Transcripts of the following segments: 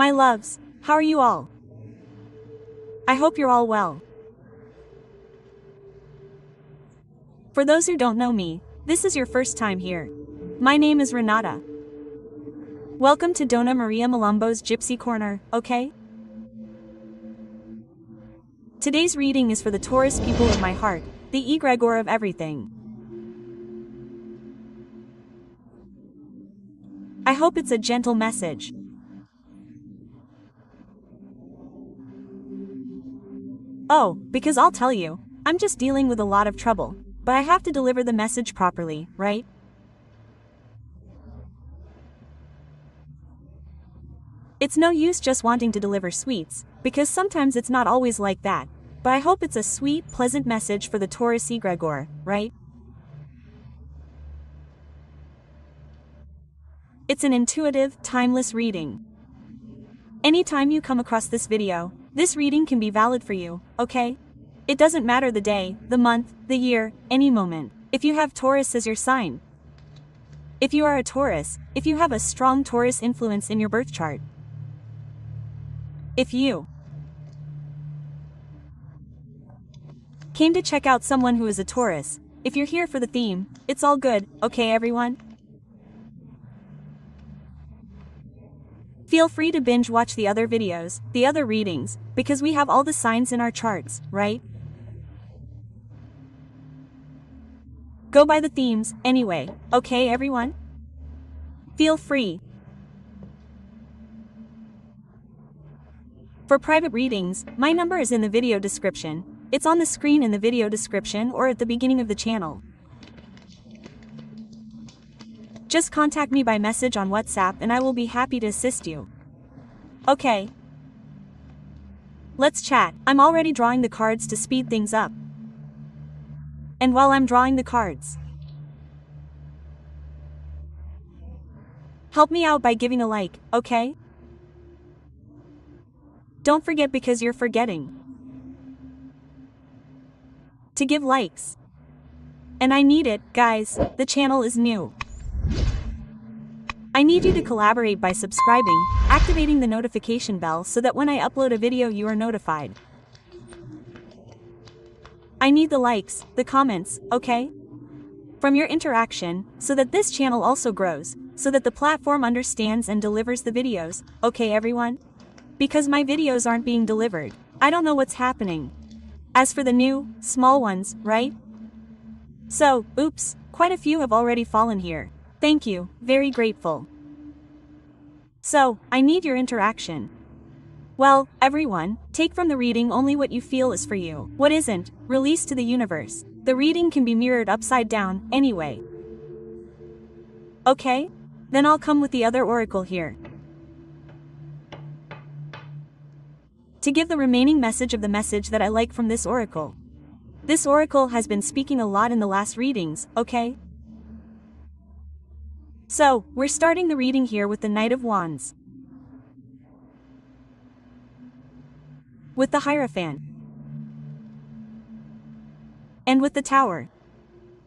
My loves, how are you all? I hope you're all well. For those who don't know me, this is your first time here. My name is Renata. Welcome to Donna Maria Mulambo's Gypsy Corner, okay? Today's reading is for the Taurus people of my heart, the egregore of everything. I hope it's a gentle message. Oh, because I'll tell you, I'm just dealing with a lot of trouble, but I have to deliver the message properly, right? It's no use just wanting to deliver sweets, because sometimes it's not always like that, but I hope it's a sweet, pleasant message for the Taurus egregore, right? It's an intuitive, timeless reading. Anytime you come across this video, this reading can be valid for you, okay? It doesn't matter the day, the month, the year, any moment, if you have Taurus as your sign. If you are a Taurus, if you have a strong Taurus influence in your birth chart. If you came to check out someone who is a Taurus, if you're here for the theme, it's all good, okay everyone? Feel free to binge watch the other videos, the other readings, because we have all the signs in our charts, right? Go by the themes, anyway, okay everyone? Feel free. For private readings, my number is in the video description. It's on the screen in the video description or at the beginning of the channel. Just contact me by message on WhatsApp and I will be happy to assist you. Okay. Let's chat. I'm already drawing the cards to speed things up. And while I'm drawing the cards, help me out by giving a like, okay? Don't forget because you're forgetting to give likes. And I need it, guys, the channel is new. I need you to collaborate by subscribing, activating the notification bell so that when I upload a video you are notified. I need the likes, the comments, okay? From your interaction, so that this channel also grows, so that the platform understands and delivers the videos, okay everyone? Because my videos aren't being delivered, I don't know what's happening. As for the new, small ones, right? So, oops, quite a few have already fallen here. Thank you, very grateful. So, I need your interaction. Well, everyone, take from the reading only what you feel is for you. What isn't, release to the universe. The reading can be mirrored upside down, anyway. Okay? Then I'll come with the other oracle here. To give the remaining message of the message that I like from this oracle. This oracle has been speaking a lot in the last readings, okay? So, we're starting the reading here with the Knight of Wands. With the Hierophant. And with the Tower.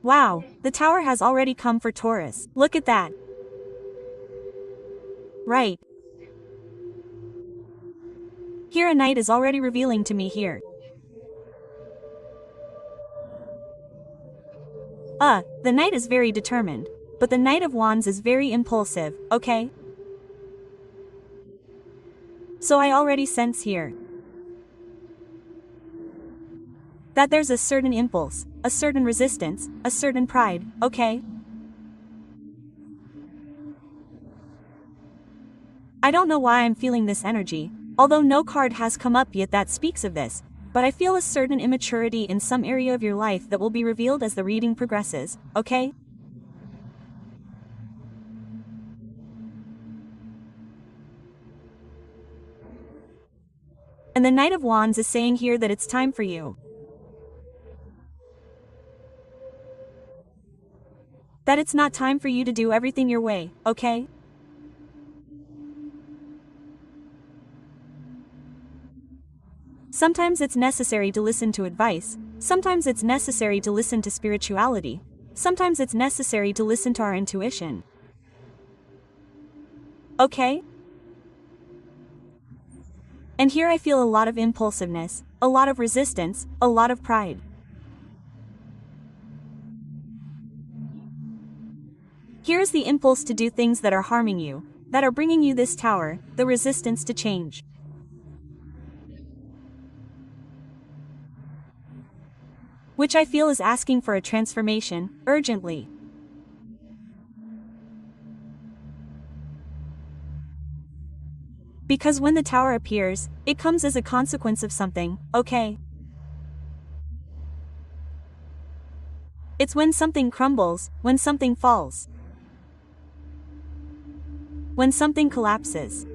Wow, the Tower has already come for Taurus. Look at that. Right. Here a knight is already revealing to me here. The knight is very determined. But the Knight of Wands is very impulsive, okay? So I already sense here that there's a certain impulse, a certain resistance, a certain pride, okay? I don't know why I'm feeling this energy, although no card has come up yet that speaks of this, but I feel a certain immaturity in some area of your life that will be revealed as the reading progresses, okay? And the Knight of Wands is saying here that it's time for you. That it's not time for you to do everything your way, okay? Sometimes it's necessary to listen to advice, sometimes it's necessary to listen to spirituality, sometimes it's necessary to listen to our intuition. Okay? And here I feel a lot of impulsiveness, a lot of resistance, a lot of pride. Here is the impulse to do things that are harming you, that are bringing you this tower, the resistance to change. Which I feel is asking for a transformation, urgently. Because when the tower appears, it comes as a consequence of something, okay? It's when something crumbles, when something falls. When something collapses.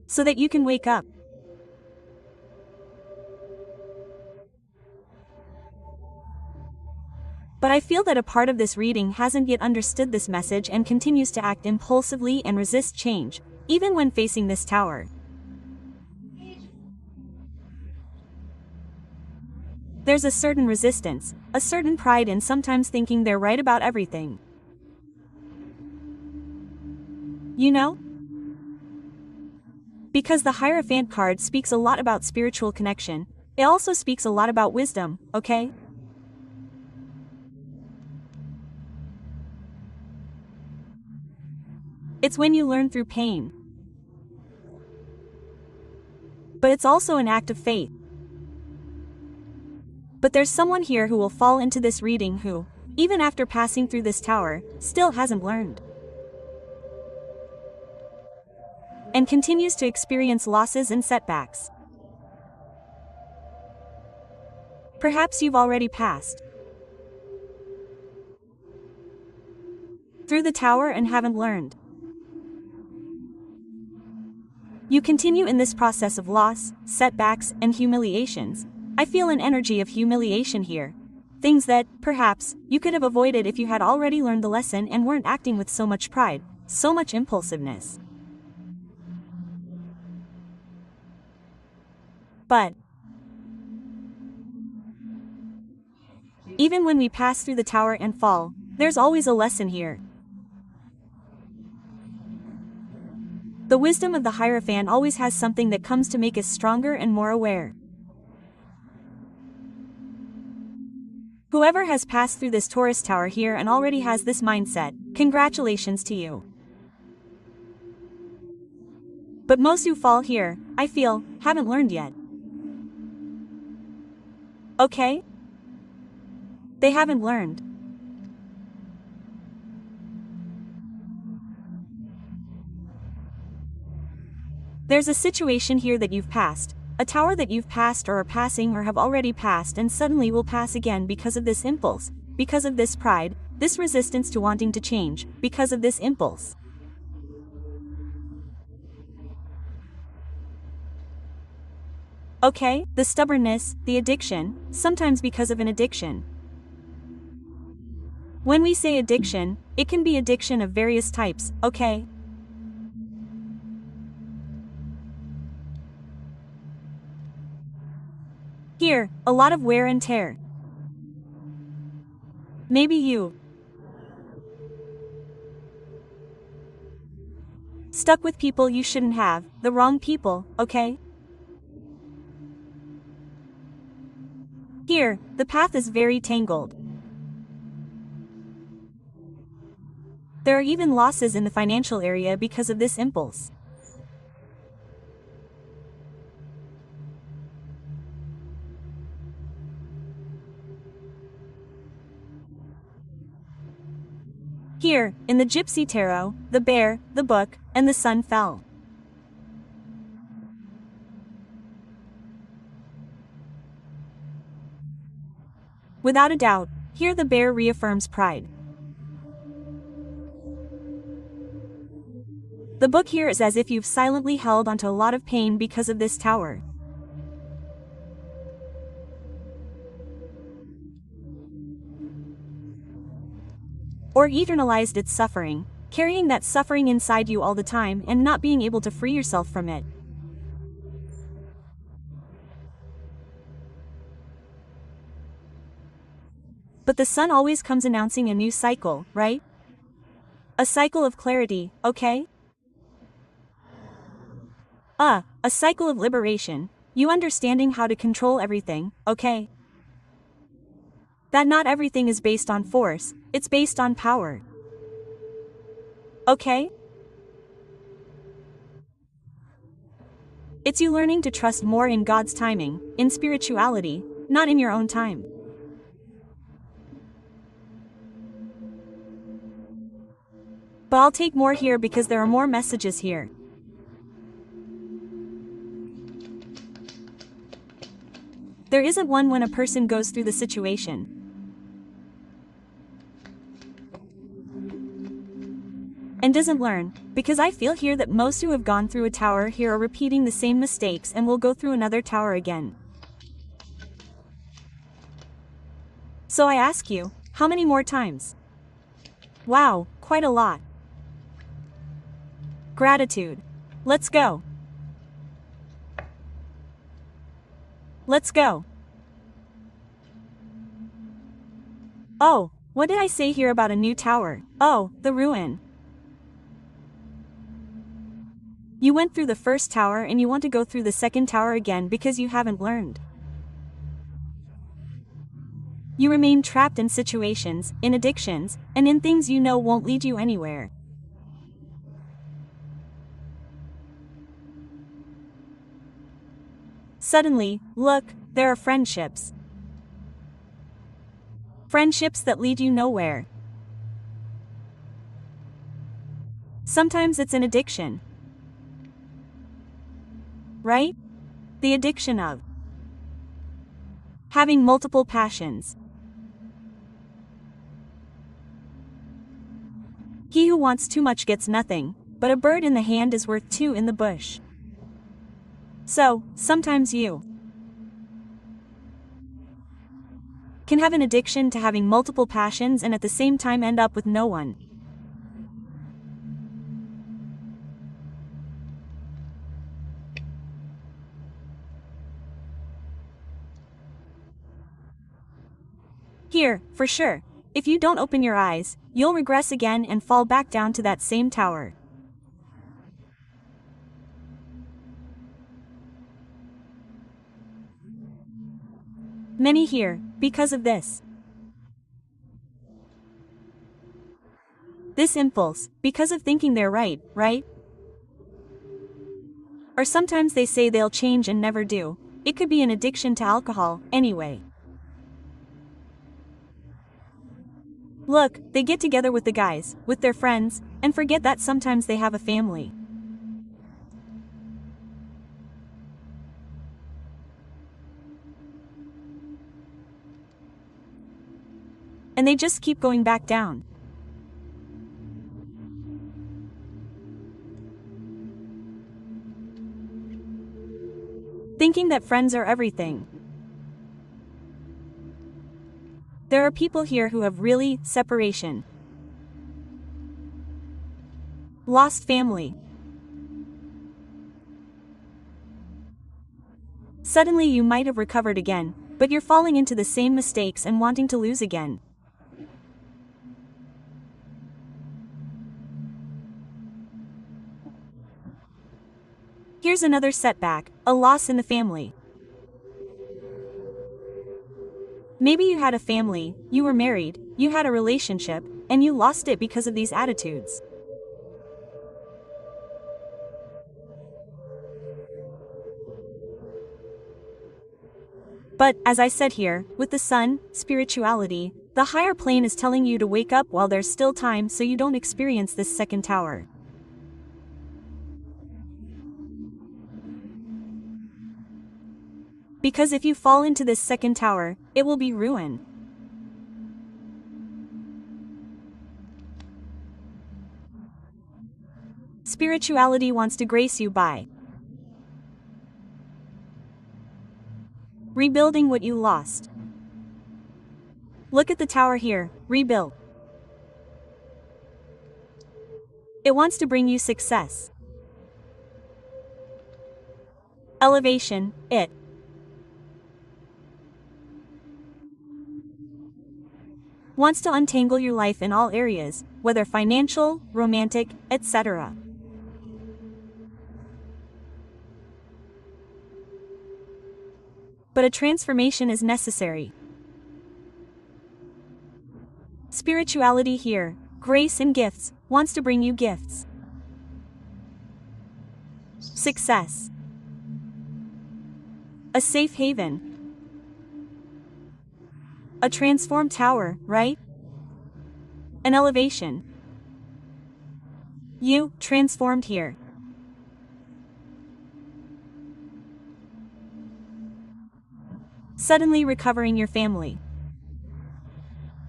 So that you can wake up. But I feel that a part of this reading hasn't yet understood this message and continues to act impulsively and resist change, even when facing this tower. There's a certain resistance, a certain pride in sometimes thinking they're right about everything. You know? Because the Hierophant card speaks a lot about spiritual connection, it also speaks a lot about wisdom, okay? It's when you learn through pain. But it's also an act of faith. But there's someone here who will fall into this reading who, even after passing through this tower, still hasn't learned. And continues to experience losses and setbacks. Perhaps you've already passed through the tower and haven't learned. You continue in this process of loss, setbacks, and humiliations. I feel an energy of humiliation here. Things that, perhaps, you could have avoided if you had already learned the lesson and weren't acting with so much pride, so much impulsiveness. But even when we pass through the tower and fall, there's always a lesson here. The wisdom of the Hierophant always has something that comes to make us stronger and more aware. Whoever has passed through this Taurus tower here and already has this mindset, congratulations to you. But most who fall here, I feel, haven't learned yet. Okay? They haven't learned. There's a situation here that you've passed, a tower that you've passed or are passing or have already passed and suddenly will pass again because of this impulse, because of this pride, this resistance to wanting to change, because of this impulse. Okay, the stubbornness, the addiction, sometimes because of an addiction. When we say addiction, it can be addiction of various types, okay? Here, a lot of wear and tear. Maybe you stuck with people you shouldn't have, the wrong people, okay? Here, the path is very tangled. There are even losses in the financial area because of this impulse. Here, in the Gypsy Tarot, the bear, the book, and the sun fell. Without a doubt, here the bear reaffirms pride. The book here is as if you've silently held onto a lot of pain because of this tower. Or eternalized its suffering, carrying that suffering inside you all the time and not being able to free yourself from it. But the sun always comes announcing a new cycle, right? A cycle of clarity, okay? A cycle of liberation, you understanding how to control everything, okay? That not everything is based on force, it's based on power. Okay? It's you learning to trust more in God's timing, in spirituality, not in your own time. But I'll take more here because there are more messages here. There isn't one when a person goes through the situation. And doesn't learn, because I feel here that most who have gone through a tower here are repeating the same mistakes and will go through another tower again. So I ask you, how many more times? Wow, quite a lot. Gratitude. Let's go. Let's go. Oh, what did I say here about a new tower? Oh, the ruin. You went through the first tower and you want to go through the second tower again because you haven't learned. You remain trapped in situations, in addictions, and in things you know won't lead you anywhere. Suddenly, look, there are friendships. Friendships that lead you nowhere. Sometimes it's an addiction. Right? The addiction of having multiple passions. He who wants too much gets nothing, but a bird in the hand is worth two in the bush. So, sometimes you can have an addiction to having multiple passions and at the same time end up with no one. Here, for sure, if you don't open your eyes, you'll regress again and fall back down to that same tower. Many here, because of this. This impulse, because of thinking they're right? Or sometimes they say they'll change and never do. It could be an addiction to alcohol, anyway. Look, they get together with the guys, with their friends, and forget that sometimes they have a family. And they just keep going back down. Thinking that friends are everything. There are people here who have really separation. Lost family. Suddenly you might have recovered again, but you're falling into the same mistakes and wanting to lose again. Here's another setback, a loss in the family. Maybe you had a family, you were married, you had a relationship, and you lost it because of these attitudes. But, as I said here, with the sun, spirituality, the higher plane is telling you to wake up while there's still time so you don't experience this second tower. Because if you fall into this second tower, it will be ruin. Spirituality wants to grace you by rebuilding what you lost. Look at the tower here, rebuilt. It wants to bring you success. Elevation, it wants to untangle your life in all areas, whether financial, romantic, etc. but a transformation is necessary. Spirituality here, grace and gifts, wants to bring you gifts. Success. A safe haven. A transformed tower, right? An elevation. You, transformed here. Suddenly recovering your family.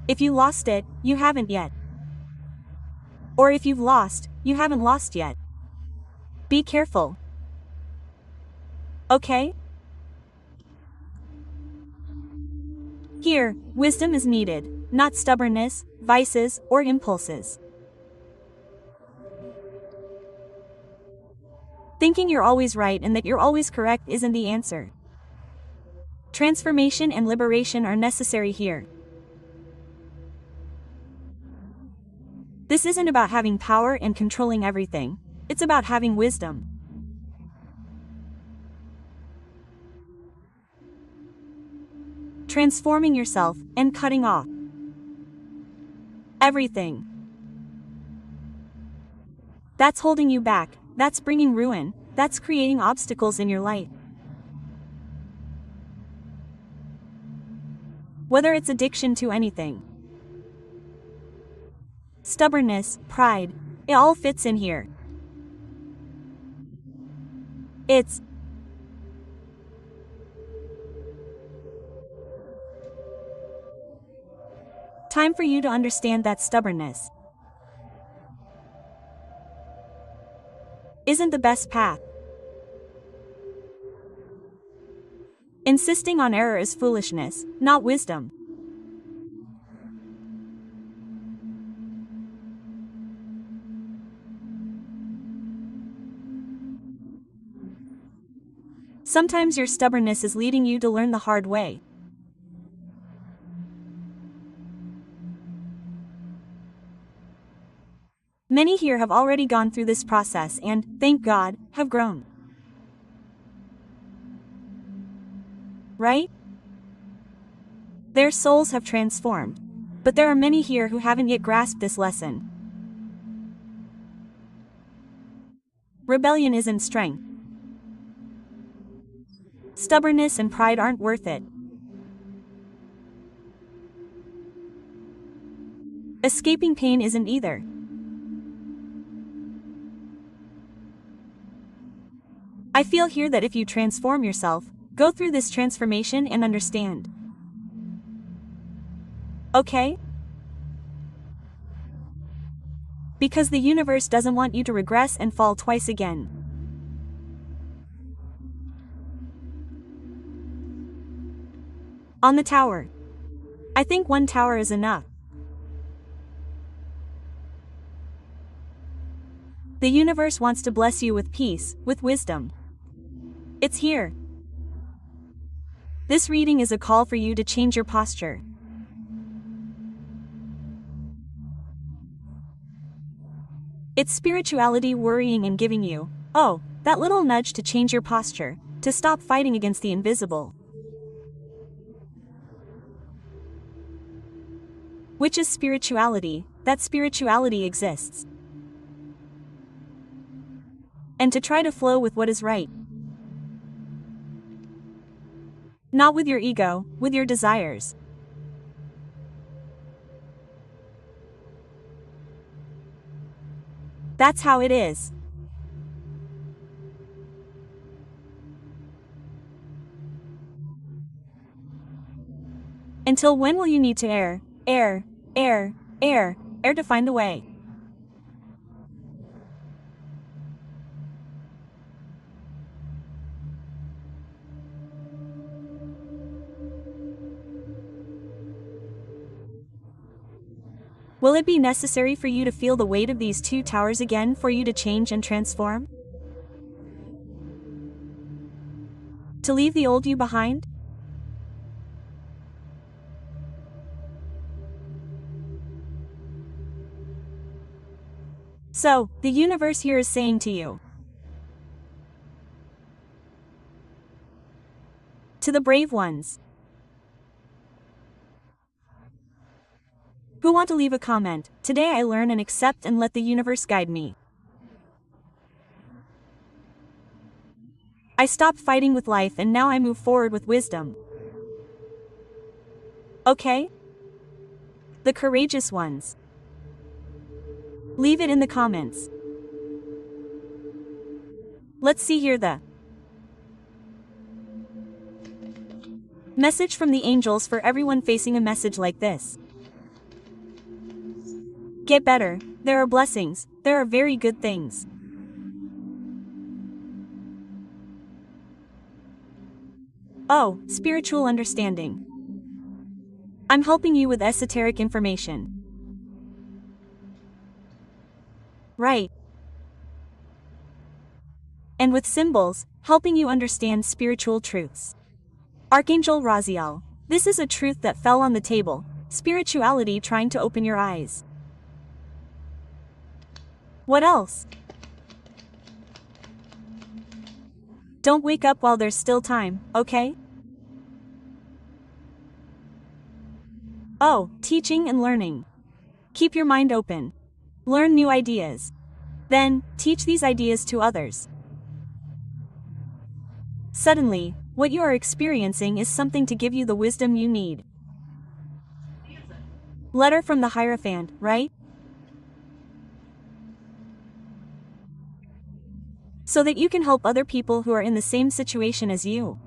If you lost it, you haven't yet. Or if you've lost, you haven't lost yet. Be careful. Okay? Here, wisdom is needed, not stubbornness, vices, or impulses. Thinking you're always right and that you're always correct isn't the answer. Transformation and liberation are necessary here. This isn't about having power and controlling everything. It's about having wisdom. Transforming yourself and cutting off everything that's holding you back, that's bringing ruin, that's creating obstacles in your life. Whether it's addiction to anything, stubbornness, pride, it all fits in here. It's time for you to understand that stubbornness isn't the best path. Insisting on error is foolishness, not wisdom. Sometimes your stubbornness is leading you to learn the hard way. Many here have already gone through this process and, thank God, have grown. Right? Their souls have transformed. But there are many here who haven't yet grasped this lesson. Rebellion isn't strength. Stubbornness and pride aren't worth it. Escaping pain isn't either. I feel here that if you transform yourself, go through this transformation and understand. Okay? Because the universe doesn't want you to regress and fall twice again. On the tower. I think one tower is enough. The universe wants to bless you with peace, with wisdom. It's here. This reading is a call for you to change your posture. It's spirituality worrying and giving you, that little nudge to change your posture, to stop fighting against the invisible. Which is spirituality, that spirituality exists. And to try to flow with what is right. Not with your ego, with your desires. That's how it is. Until when will you need to err to find the way? Will it be necessary for you to feel the weight of these two towers again for you to change and transform? To leave the old you behind? So, the universe here is saying to you To the brave ones who want to leave a comment, today I learn and accept and let the universe guide me. I stop fighting with life and now I move forward with wisdom. Okay? The courageous ones. Leave it in the comments. Let's see here the message from the angels for everyone facing a message like this. Get better, there are blessings, there are very good things. Oh, spiritual understanding. I'm helping you with esoteric information. Right. And with symbols, helping you understand spiritual truths. Archangel Raziel, this is a truth that fell on the table, spirituality trying to open your eyes. What else? Don't wake up while there's still time, okay? Oh, teaching and learning. Keep your mind open. Learn new ideas. Then, teach these ideas to others. Suddenly, what you are experiencing is something to give you the wisdom you need. Letter from the hierophant, right? So that you can help other people who are in the same situation as you.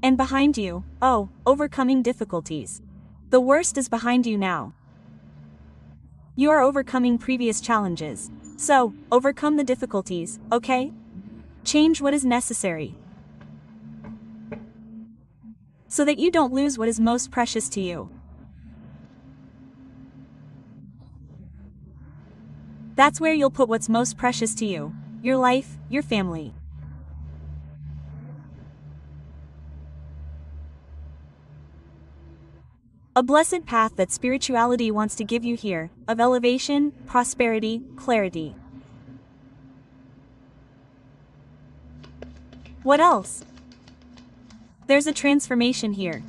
And behind you, oh, overcoming difficulties. The worst is behind you now. You are overcoming previous challenges. So, overcome the difficulties, okay? Change what is necessary. So that you don't lose what is most precious to you. That's where you'll put what's most precious to you. Your life, your family. A blessed path that spirituality wants to give you here, of elevation, prosperity, clarity. What else? There's a transformation here.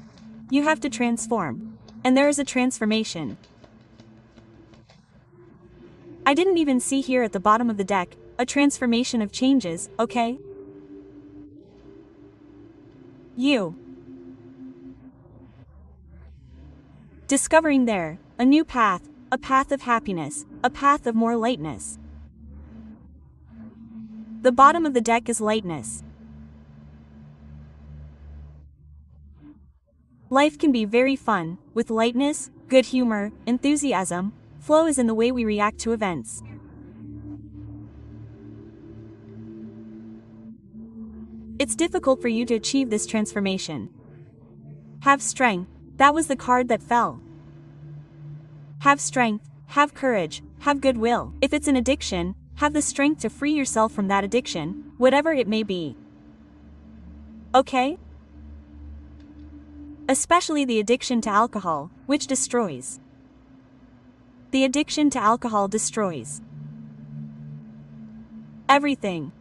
You have to transform. And there is a transformation. I didn't even see here at the bottom of the deck, a transformation of changes, okay? You. Discovering there, a new path, a path of happiness, a path of more lightness. The bottom of the deck is lightness. Life can be very fun, with lightness, good humor, enthusiasm. Flow is in the way we react to events. It's difficult for you to achieve this transformation. Have strength, that was the card that fell. Have strength, have courage, have goodwill. If it's an addiction, have the strength to free yourself from that addiction, whatever it may be. Okay? Especially the addiction to alcohol, which destroys. The addiction to alcohol destroys everything.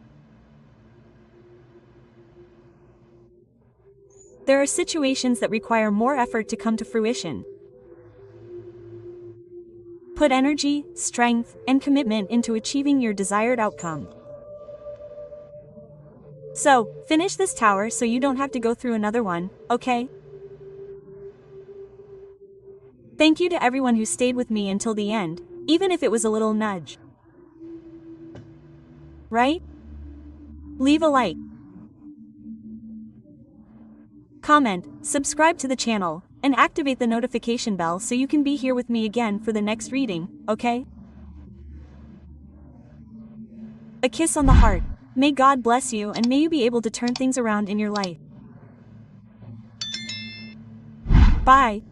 There are situations that require more effort to come to fruition. Put energy, strength, and commitment into achieving your desired outcome. So, finish this tower so you don't have to go through another one, okay? Thank you to everyone who stayed with me until the end, even if it was a little nudge. Right? Leave a like. Comment, subscribe to the channel, and activate the notification bell so you can be here with me again for the next reading, okay? A kiss on the heart. May God bless you and may you be able to turn things around in your life. Bye.